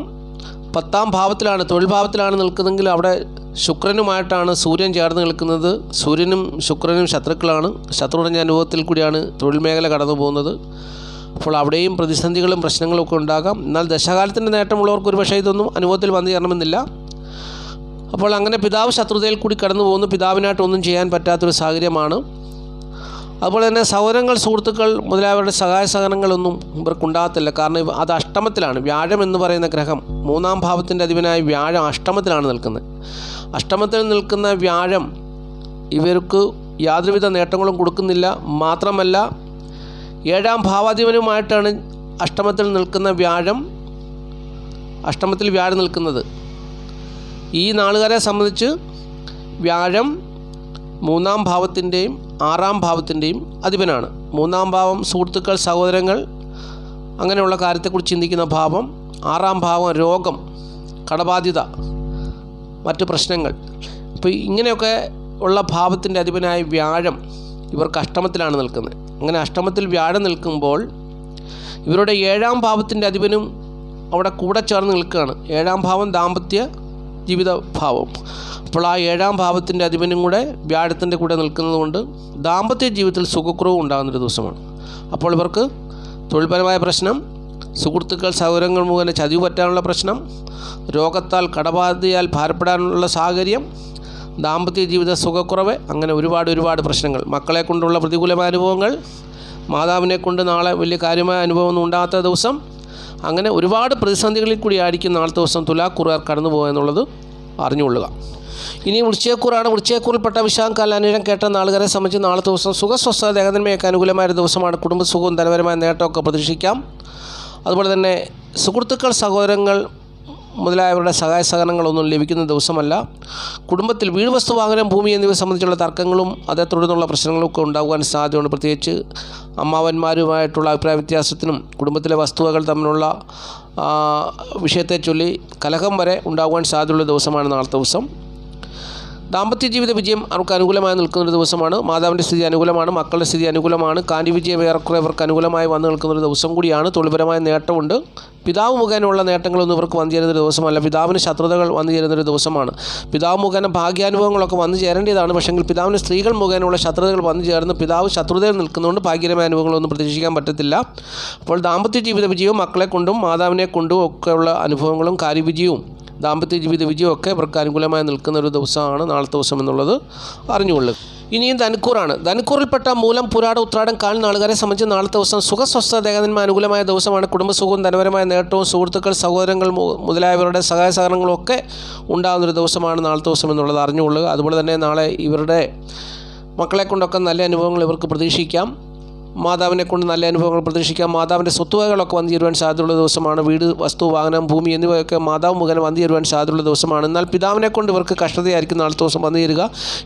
Speaker 1: 10-ാം ഭാവത്തിലാണ്, തൊഴിൽ ഭാവത്തിലാണ് നിൽക്കുന്നതെങ്കിൽ അവിടെ ശുക്രനുമായിട്ടാണ് സൂര്യൻ ചേർന്ന് നിൽക്കുന്നത്. സൂര്യനും ശുക്രനും ശത്രുക്കളാണ്. ശത്രുടഞ്ഞ അനുഭവത്തിൽ കൂടിയാണ് തൊഴിൽ മേഖല കടന്നു പോകുന്നത്. അപ്പോൾ അവിടെയും പ്രതിസന്ധികളും പ്രശ്നങ്ങളും ഒക്കെ ഉണ്ടാകാം. എന്നാൽ ദശകാലത്തിൻ്റെ നേട്ടമുള്ളവർക്ക് ഒരു പക്ഷേ ഇതൊന്നും അനുഭവത്തിൽ വന്നു ചേരണമെന്നില്ല. അപ്പോൾ അങ്ങനെ പിതാവ് ശത്രുതയിൽ കൂടി കടന്നു പോകുന്നു. പിതാവിനായിട്ടൊന്നും ചെയ്യാൻ പറ്റാത്തൊരു സാഹചര്യമാണ്. അതുപോലെ തന്നെ സഹോദരങ്ങൾ, സുഹൃത്തുക്കൾ മുതലായവരുടെ സഹായ സഹകരണങ്ങളൊന്നും ഇവർക്കുണ്ടാകത്തില്ല. കാരണം അത് അഷ്ടമത്തിലാണ്. വ്യാഴം എന്ന് പറയുന്ന ഗ്രഹം, 3-ാം ഭാവത്തിൻ്റെ അധിപനായ വ്യാഴം അഷ്ടമത്തിലാണ് നിൽക്കുന്നത്. അഷ്ടമത്തിൽ നിൽക്കുന്ന വ്യാഴം ഇവർക്ക് യാതൊരുവിധ നേട്ടങ്ങളും കൊടുക്കുന്നില്ല. മാത്രമല്ല 7-ാം ഭാവാധിപനുമായിട്ടാണ് അഷ്ടമത്തിൽ വ്യാഴം നിൽക്കുന്നത്. ഈ നാളുകാരെ സംബന്ധിച്ച് വ്യാഴം 3-ാം ഭാവത്തിൻ്റെയും 6-ാം ഭാവത്തിൻ്റെയും അധിപനാണ്. 3-ാം ഭാവം സുഹൃത്തുക്കൾ, സഹോദരങ്ങൾ, അങ്ങനെയുള്ള കാര്യത്തെക്കുറിച്ച് ചിന്തിക്കുന്ന ഭാവം. 6-ാം ഭാവം രോഗം, കടബാധ്യത, മറ്റ് പ്രശ്നങ്ങൾ. അപ്പോൾ ഇങ്ങനെയൊക്കെ ഉള്ള ഭാവത്തിൻ്റെ അധിപനായ വ്യാഴം ഇവർക്ക് അഷ്ടമത്തിലാണ് നിൽക്കുന്നത്. അങ്ങനെ അഷ്ടമത്തിൽ വ്യാഴം നിൽക്കുമ്പോൾ ഇവരുടെ 7-ാം ഭാവത്തിൻ്റെ അധിപനും അവിടെ കൂടെ ചേർന്ന് നിൽക്കുകയാണ്. 7-ാം ഭാവം ദാമ്പത്യ ജീവിത ഭാവം. അപ്പോൾ ആ 7-ാം ഭാവത്തിൻ്റെ അധിപനും കൂടെ വ്യാഴത്തിൻ്റെ കൂടെ നിൽക്കുന്നത് കൊണ്ട് ദാമ്പത്യ ജീവിതത്തിൽ സുഖക്കുറവ് ഉണ്ടാകുന്നൊരു ദിവസമാണ്. അപ്പോൾ ഇവർക്ക് തൊഴിൽപരമായ പ്രശ്നം, സുഹൃത്തുക്കൾ, സഹോദരങ്ങൾ മുഖേന ചതിവ് പറ്റാനുള്ള പ്രശ്നം, രോഗത്താൽ കടബാധ്യതയാൽ ഭാരപ്പെടാനുള്ള സാഹചര്യം, ദാമ്പത്യ ജീവിത സുഖക്കുറവ്, അങ്ങനെ ഒരുപാട് പ്രശ്നങ്ങൾ. മക്കളെ കൊണ്ടുള്ള പ്രതികൂലമായ അനുഭവങ്ങൾ, മാതാവിനെ കൊണ്ട് നാളെ വലിയ കാര്യമായ അനുഭവമൊന്നും ഉണ്ടാകാത്ത ദിവസം, അങ്ങനെ ഒരുപാട് പ്രതിസന്ധികളിൽ കൂടി ആയിരിക്കും നാളത്തെ ദിവസം തുലാക്കൂറുകാർ കടന്നു പോകുക എന്നുള്ളത് അറിഞ്ഞുകൊള്ളുക. ഇനി വൃശ്ചികക്കൂറാണ്. വൃശ്ചികക്കൂറിൽപ്പെട്ട വിശാഖം കാലാനുരം കേട്ട നാളുകാരെ സംബന്ധിച്ച് നാളത്തെ ദിവസം സുഖസ്വസ്ഥത, ദേഹത്തിന്മയൊക്കെ അനുകൂലമായ ദിവസമാണ്. കുടുംബസുഖവും ധനപരമായ നേട്ടമൊക്കെ പ്രതീക്ഷിക്കാം. അതുപോലെ തന്നെ സുഹൃത്തുക്കൾ, സഹോദരങ്ങൾ മുതലായവരുടെ സഹായ സഹകരണങ്ങളൊന്നും ലഭിക്കുന്ന ദിവസമല്ല. കുടുംബത്തിൽ വീട്, വസ്തു, വാഹനം, ഭൂമി എന്നിവ സംബന്ധിച്ചുള്ള തർക്കങ്ങളും അതേ തുടർന്നുള്ള പ്രശ്നങ്ങളൊക്കെ ഉണ്ടാകുവാൻ സാധ്യതയുണ്ട്. പ്രത്യേകിച്ച് അമ്മാവന്മാരുമായിട്ടുള്ള അഭിപ്രായ വ്യത്യാസത്തിനും കുടുംബത്തിലെ വസ്തുവകൾ തമ്മിലുള്ള വിഷയത്തെ ചൊല്ലി കലഹം വരെ ഉണ്ടാകുവാൻ സാധ്യതയുള്ള ദിവസമാണ് നാളത്തെ ദിവസം. ദാമ്പത്യ ജീവിത വിജയം അവർക്ക് അനുകൂലമായി നിൽക്കുന്നൊരു ദിവസമാണ്. മാതാവിൻ്റെ സ്ഥിതി അനുകൂലമാണ്, മക്കളുടെ സ്ഥിതി അനുകൂലമാണ്. കാന്തി വിജയം ഏറെക്കുറെ ഇവർക്ക് അനുകൂലമായി വന്നു നിൽക്കുന്നൊരു ദിവസം കൂടിയാണ്. തൊഴിൽപരമായ നേട്ടമുണ്ട്. പിതാവ് മുഖേനയുള്ള നേട്ടങ്ങളൊന്നും ഇവർക്ക് വന്നു ചേരുന്നൊരു ദിവസമല്ല. പിതാവിന് ശത്രുതകൾ വന്നു ചേരുന്നൊരു ദിവസമാണ്. പിതാവ് മുഖേന ഭാഗ്യാനുഭവങ്ങളൊക്കെ വന്നു ചേരേണ്ടതാണ്. പക്ഷേങ്കിൽ പിതാവിന് സ്ത്രീകൾ മുഖേനയുള്ള ശത്രുതകൾ വന്നു ചേർന്ന് പിതാവ് ശത്രുതയിൽ നിൽക്കുന്നതുകൊണ്ട് ഭാഗ്യകരമായ അനുഭവങ്ങളൊന്നും പ്രതീക്ഷിക്കാൻ പറ്റത്തില്ല. അപ്പോൾ ദാമ്പത്യ ജീവിത വിജയവും മക്കളെ കൊണ്ടും മാതാവിനെ കൊണ്ടും ഒക്കെയുള്ള അനുഭവങ്ങളും കാര്യവിജയവും ദാമ്പത്യ ജീവിത വിജയമൊക്കെ ഇവർക്ക് അനുകൂലമായി നിൽക്കുന്ന ഒരു ദിവസമാണ് നാളത്തെ ദിവസം എന്നുള്ളത് അറിഞ്ഞുകൊള്ളുക. ഇനിയും ധനുക്കൂറാണ്. ധനുക്കൂറിൽപ്പെട്ട മൂലം, പുരാട, ഉത്രാടം, കാൽ നാളുകാരെ സംബന്ധിച്ച് നാളത്തെ ദിവസം സുഖസ്വസ്ഥ, ദേഹത്തിന്മ അനുകൂലമായ ദിവസമാണ്. കുടുംബസുഖവും ധനപരമായ നേട്ടവും സുഹൃത്തുക്കൾ, സഹോദരങ്ങൾ മുതലായവരുടെ സഹായ സഹകരണങ്ങളും ഒക്കെ ഉണ്ടാകുന്നൊരു ദിവസമാണ് നാളത്തെ ദിവസം എന്നുള്ളത് അറിഞ്ഞുകൊള്ളുക. അതുപോലെ തന്നെ നാളെ ഇവരുടെ മക്കളെ കൊണ്ടൊക്കെ നല്ല അനുഭവങ്ങൾ ഇവർക്ക് പ്രതീക്ഷിക്കാം. മാതാവിനെ കൊണ്ട് നല്ല അനുഭവങ്ങൾ പ്രതീക്ഷിക്കാം. മാതാവിൻ്റെ സ്വത്തുവകകളൊക്കെ വന്നു ചേരുവാൻ സാധ്യതയുള്ള ദിവസമാണ്. വീട്, വസ്തു, വാഹനം, ഭൂമി എന്നിവയൊക്കെ മാതാവ് മുഖേന വന്നു ചേരുവാൻ സാധ്യതയുള്ള ദിവസമാണ്. എന്നാൽ പിതാവിനെ കൊണ്ട് ഇവർക്ക് കഷ്ടതയായിരിക്കും നാളത്തെ ദിവസം വന്നു ചേരുക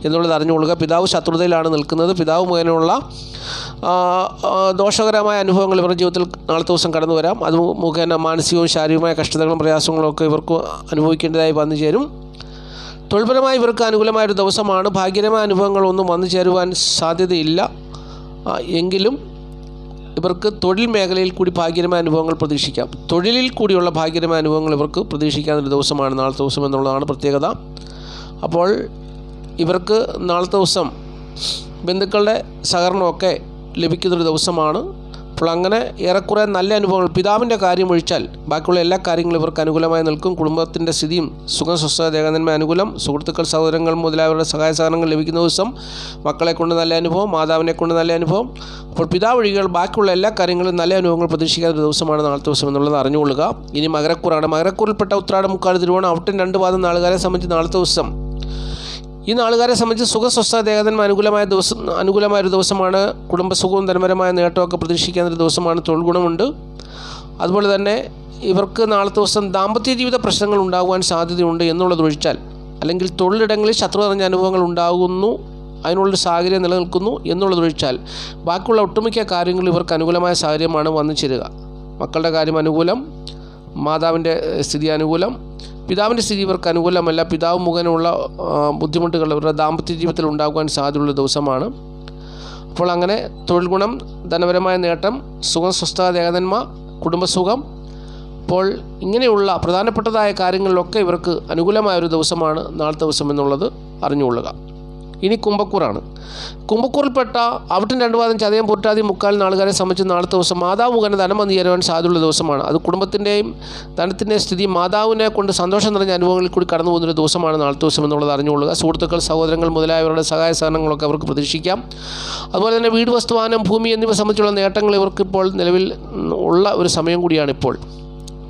Speaker 1: എന്നുള്ളത് അറിഞ്ഞുകൊള്ളുക. പിതാവ് ശത്രുതയിലാണ് നിൽക്കുന്നത്. പിതാവ് മുഖേനയുള്ള ദോഷകരമായ അനുഭവങ്ങൾ ഇവരുടെ ജീവിതത്തിൽ നാളത്തെ ദിവസം കടന്നു വരാം. അത് മുഖേന മാനസികവും ശാരീരികമായ കഷ്ടതകളും പ്രയാസങ്ങളും ഒക്കെ ഇവർക്ക് അനുഭവിക്കേണ്ടതായി വന്നു ചേരും. തൊഴിൽപരമായി ഇവർക്ക് അനുകൂലമായൊരു ദിവസമാണ്. ഭാഗ്യകരമായ അനുഭവങ്ങളൊന്നും വന്നു ചേരുവാൻ സാധ്യതയില്ല. എങ്കിലും ഇവർക്ക് തൊഴിൽ മേഖലയിൽ കൂടി ഭാഗ്യകരമായ അനുഭവങ്ങൾ പ്രതീക്ഷിക്കാം. തൊഴിലിൽ കൂടിയുള്ള ഭാഗ്യകരമായ അനുഭവങ്ങൾ ഇവർക്ക് പ്രതീക്ഷിക്കാവുന്ന ദിവസമാണ് നാളത്തെ ദിവസം എന്നുള്ളതാണ് പ്രത്യേകത. അപ്പോൾ ഇവർക്ക് നാളത്തെ ദിവസം ബന്ധുക്കളുടെ സഹകരണമൊക്കെ ലഭിക്കുന്നൊരു ദിവസമാണ്. അപ്പോൾ അങ്ങനെ ഏറെക്കുറെ നല്ല അനുഭവങ്ങൾ, പിതാവിൻ്റെ കാര്യം ഒഴിച്ചാൽ ബാക്കിയുള്ള എല്ലാ കാര്യങ്ങളും ഇവർക്ക് അനുകൂലമായി നിൽക്കും. കുടുംബത്തിൻ്റെ സ്ഥിതിയും സുഖം, സ്വസ്ഥത, ദേഹനന്മ അനുകൂലം. സുഹൃത്തുക്കൾ, സഹോദരങ്ങൾ മുതലായവരുടെ സഹായ സഹകരണങ്ങൾ ലഭിക്കുന്ന ദിവസം. മക്കളെ കൊണ്ട് നല്ല അനുഭവം, മാതാവിനെ കൊണ്ട് നല്ല അനുഭവം. അപ്പോൾ പിതാവ് ഒഴികെ ബാക്കിയുള്ള എല്ലാ കാര്യങ്ങളും നല്ല അനുഭവങ്ങൾ പ്രതീക്ഷിക്കാത്ത ഒരു ദിവസമാണ് നാളത്തെ ദിവസം എന്നുള്ളത് അറിഞ്ഞുകൊള്ളുക. ഇനി മകരക്കൂറാണ്. മകരക്കൂറിൽപ്പെട്ട ഉത്രാടം, മുക്കാൽ, തിരുവോണം, അവിട്ടം 2 പാദം നാളുകാരെ സംബന്ധിച്ച് നാളത്തെ ദിവസം, ഈ നാളുകാരെ സംബന്ധിച്ച് സുഖസ്വസ്ഥ, ദേഹത്തിന്മ അനുകൂലമായൊരു ദിവസമാണ്. കുടുംബസുഖവും ധനപരമായ നേട്ടമൊക്കെ പ്രതീക്ഷിക്കാവുന്നൊരു ദിവസമാണ്. തൊഴിൽ ഗുണമുണ്ട്. അതുപോലെ തന്നെ ഇവർക്ക് നാളത്തെ ദിവസം ദാമ്പത്യ ജീവിത പ്രശ്നങ്ങൾ ഉണ്ടാകുവാൻ സാധ്യതയുണ്ട് എന്നുള്ളതൊഴിച്ചാൽ, അല്ലെങ്കിൽ തൊഴിലിടങ്ങളിൽ ശത്രു നിറഞ്ഞ അനുഭവങ്ങൾ ഉണ്ടാകുന്നു, അതിനുള്ളൊരു സാഹചര്യം നിലനിൽക്കുന്നു എന്നുള്ളതൊഴിച്ചാൽ ബാക്കിയുള്ള ഒട്ടുമിക്ക കാര്യങ്ങൾ ഇവർക്ക് അനുകൂലമായ സാഹചര്യമാണ് വന്നു ചേരുക. മക്കളുടെ കാര്യം അനുകൂലം, മാതാവിൻ്റെ സ്ഥിതി അനുകൂലം, പിതാവിൻ്റെ സ്ഥിതി ഇവർക്ക് അനുകൂലമല്ല. പിതാവ് മുഖേനയുള്ള ബുദ്ധിമുട്ടുകൾ ഇവരുടെ ദാമ്പത്യ ജീവിതത്തിൽ ഉണ്ടാകുവാൻ സാധ്യതയുള്ള ദിവസമാണ്. അപ്പോൾ അങ്ങനെ തൊഴിൽ ഗുണം, ധനപരമായ നേട്ടം, സുഖം, സ്വസ്ഥത, ദേഹനന്മ, കുടുംബസുഖം, അപ്പോൾ ഇങ്ങനെയുള്ള പ്രധാനപ്പെട്ടതായ കാര്യങ്ങളിലൊക്കെ ഇവർക്ക് അനുകൂലമായൊരു ദിവസമാണ് നാളത്തെ ദിവസം എന്നുള്ളത് അറിഞ്ഞുകൊള്ളുക. ഇനി കുംഭക്കൂറാണ്. കുംഭക്കൂറിൽപ്പെട്ട അവിട്ടം 2 പാദം ചതയം പൂർട്ടാതി മുക്കാൽ നാളുകാരെ സംബന്ധിച്ച് നാളത്തെ ദിവസം മാതാവ് മുഖേന ധനം വന്നു ചേരുവാൻ സാധ്യതയുള്ള ദിവസമാണ്. അത് കുടുംബത്തിൻ്റെയും ധനത്തിൻ്റെയും സ്ഥിതി മാതാവിനെ കൊണ്ട് സന്തോഷം നിറഞ്ഞ അനുഭവങ്ങളിൽ കൂടി കടന്നു പോകുന്നൊരു ദിവസമാണ് നാളത്തെ ദിവസം എന്നുള്ളത് അറിഞ്ഞുകൊള്ളുക. സുഹൃത്തുക്കൾ, സഹോദരങ്ങൾ മുതലായവരുടെ സഹായ സഹകരണങ്ങളൊക്കെ അവർക്ക് പ്രതീക്ഷിക്കാം. അതുപോലെ തന്നെ വീട്, വസ്തുവാനം, ഭൂമി എന്നിവ സംബന്ധിച്ചുള്ള നേട്ടങ്ങൾ ഇവർക്കിപ്പോൾ നിലവിൽ ഉള്ള ഒരു സമയം കൂടിയാണിപ്പോൾ.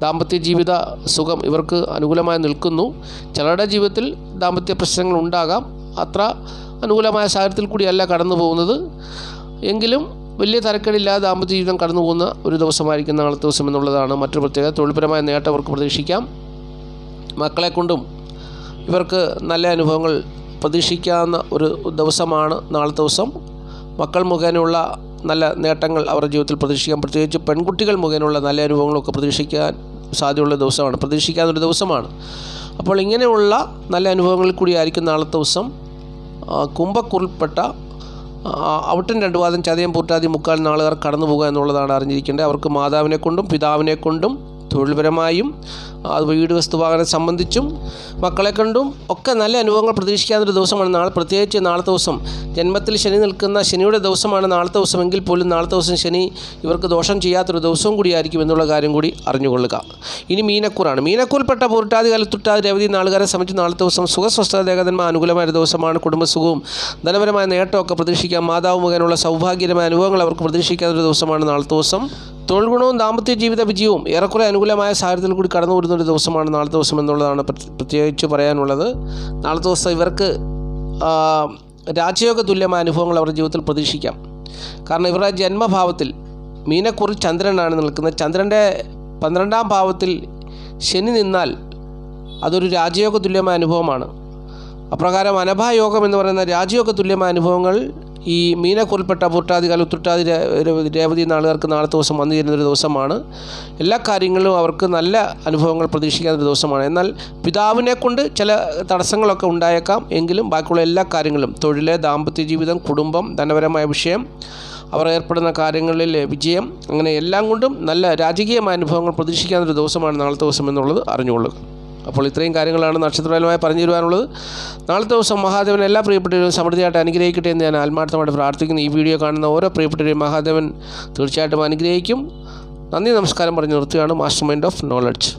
Speaker 1: ദാമ്പത്യ ജീവിത സുഖം ഇവർക്ക് അനുകൂലമായി നിൽക്കുന്നു. ചിലരുടെ ജീവിതത്തിൽ ദാമ്പത്യ പ്രശ്നങ്ങൾ ഉണ്ടാകാം. അത്ര അനുകൂലമായ സാഹചര്യത്തിൽ കൂടിയല്ല കടന്നു പോകുന്നത്. എങ്കിലും വലിയ തരക്കേടില്ലാതെ ദാമ്പത്യ ജീവിതം കടന്നു പോകുന്ന ഒരു ദിവസമായിരിക്കും നാളത്തെ ദിവസം എന്നുള്ളതാണ് മറ്റൊരു പ്രത്യേകത. തൊഴിൽപരമായ നേട്ടം അവർക്ക് പ്രതീക്ഷിക്കാം. മക്കളെ കൊണ്ടും ഇവർക്ക് നല്ല അനുഭവങ്ങൾ പ്രതീക്ഷിക്കാവുന്ന ഒരു ദിവസമാണ് നാളത്തെ ദിവസം. മക്കൾ മുഖേനയുള്ള നല്ല നേട്ടങ്ങൾ അവരുടെ ജീവിതത്തിൽ പ്രതീക്ഷിക്കാം. പ്രത്യേകിച്ച് പെൺകുട്ടികൾ മുഖേനയുള്ള നല്ല അനുഭവങ്ങളൊക്കെ പ്രതീക്ഷിക്കാൻ സാധ്യതയുള്ള ദിവസമാണ്, പ്രതീക്ഷിക്കാവുന്നൊരു ദിവസമാണ്. അപ്പോൾ ഇങ്ങനെയുള്ള നല്ല അനുഭവങ്ങളിൽ കൂടിയായിരിക്കും നാളത്തെ ദിവസം കുംഭക്കൂറിൽപ്പെട്ട അവിട്ടം 2 പാദം ചതയം പൂർട്ടാതി മുക്കാൽ നാളുകാർ കടന്നു പോകുക എന്നുള്ളതാണ് അറിഞ്ഞിരിക്കേണ്ടത്. അവർക്ക് മാതാവിനെ കൊണ്ടും പിതാവിനെ കൊണ്ടും തൊഴിൽപരമായും അത് വീട്, വസ്തുവാഹനം സംബന്ധിച്ചും മക്കളെ കൊണ്ടും ഒക്കെ നല്ല അനുഭവങ്ങൾ പ്രതീക്ഷിക്കാവുന്നൊരു ദിവസമാണ് നാളെ. പ്രത്യേകിച്ച് നാളത്തെ ദിവസം ജന്മത്തിൽ ശനി നിൽക്കുന്ന ശനിയുടെ ദിവസമാണ് നാളത്തെ ദിവസം. എങ്കിൽ പോലും നാളത്തെ ദിവസം ശനി ഇവർക്ക് ദോഷം ചെയ്യാത്തൊരു ദിവസവും കൂടിയായിരിക്കും എന്നുള്ള കാര്യം കൂടി അറിഞ്ഞുകൊള്ളുക. ഇനി മീനക്കൂറാണ്. മീനക്കൂറിൽപ്പെട്ട പൂർട്ടാതി കലത്തുട്ടാതി രവതി നാളുകാരെ സംബന്ധിച്ച് നാളത്തെ ദിവസം സുഖസ്വസ്ഥ ദേഹതന്മാർ അനുകൂലമായ ഒരു ദിവസമാണ്. കുടുംബസുഖവും ധനപരമായ നേട്ടമൊക്കെ പ്രതീക്ഷിക്കാം. മാതാവ് മുഖേനുള്ള സൗഭാഗ്യകരമായ അനുഭവങ്ങൾ അവർക്ക് പ്രതീക്ഷിക്കാത്തൊരു ദിവസമാണ് നാളത്തെ ദിവസം. തൊഴിൽ ഗുണവും ദാമ്പത്യ ജീവിത വിജയവും ഏറെക്കുറെ അനുകൂലമായ സാഹചര്യത്തിൽ കൂടി കടന്നു വരുന്നൊരു ദിവസമാണ് നാളത്തെ ദിവസം എന്നുള്ളതാണ് പ്രത്യേകിച്ച് പറയാനുള്ളത്. നാളത്തെ ദിവസം ഇവർക്ക് രാജയോഗ തുല്യമായ അനുഭവങ്ങൾ അവരുടെ ജീവിതത്തിൽ പ്രതീക്ഷിക്കാം. കാരണം ഇവരുടെ ജന്മഭാവത്തിൽ മീനക്കുറി ചന്ദ്രനാണ് നിൽക്കുന്നത്. ചന്ദ്രൻ്റെ 12ാം ഭാവത്തിൽ ശനി നിന്നാൽ അതൊരു രാജയോഗ തുല്യമായ അനുഭവമാണ്. അപ്രകാരം അനഭായോഗം എന്ന് പറയുന്ന രാജയോഗ തുല്യമായ അനുഭവങ്ങൾ ഈ മീനക്കുറിൽപ്പെട്ട പൂർട്ടാതി കലത്തുട്ടാതി രേവതി നാളുകാർക്ക് നാളത്തെ ദിവസം വന്നു ചേരുന്നൊരു ദിവസമാണ്. എല്ലാ കാര്യങ്ങളിലും അവർക്ക് നല്ല അനുഭവങ്ങൾ പ്രതീക്ഷിക്കാവുന്നൊരു ദിവസമാണ്. എന്നാൽ പിതാവിനെ കൊണ്ട് ചില തടസ്സങ്ങളൊക്കെ ഉണ്ടായേക്കാം. എങ്കിലും ബാക്കിയുള്ള എല്ലാ കാര്യങ്ങളും തൊഴിൽ, ദാമ്പത്യ ജീവിതം, കുടുംബം, ധനപരമായ വിഷയം, അവർ ഏർപ്പെടുന്ന കാര്യങ്ങളിൽ വിജയം, അങ്ങനെ എല്ലാം കൊണ്ടും നല്ല രാജകീയമായ അനുഭവങ്ങൾ പ്രതീക്ഷിക്കാവുന്നൊരു ദിവസമാണ് നാളത്തെ ദിവസം എന്നുള്ളത് അറിഞ്ഞുകൊള്ളുക. അപ്പോൾ ഇത്രയും കാര്യങ്ങളാണ് നക്ഷത്രപരമായി പറഞ്ഞു തരുവാനുള്ളത്. നാളത്തെ ദിവസം മഹാദേവൻ എല്ലാ പ്രിയപ്പെട്ടവരും സമൃദ്ധിയായിട്ട് അനുഗ്രഹിക്കട്ടെ എന്ന് ഞാൻ ആത്മാർത്ഥമായിട്ട് പ്രാർത്ഥിക്കുന്നു. ഈ വീഡിയോ കാണുന്ന ഓരോ പ്രിയപ്പെട്ടവരെയും മഹാദേവൻ തീർച്ചയായിട്ടും അനുഗ്രഹിക്കും. നന്ദി, നമസ്കാരം പറഞ്ഞു നിർത്തുകയാണ്. Master mind of knowledge.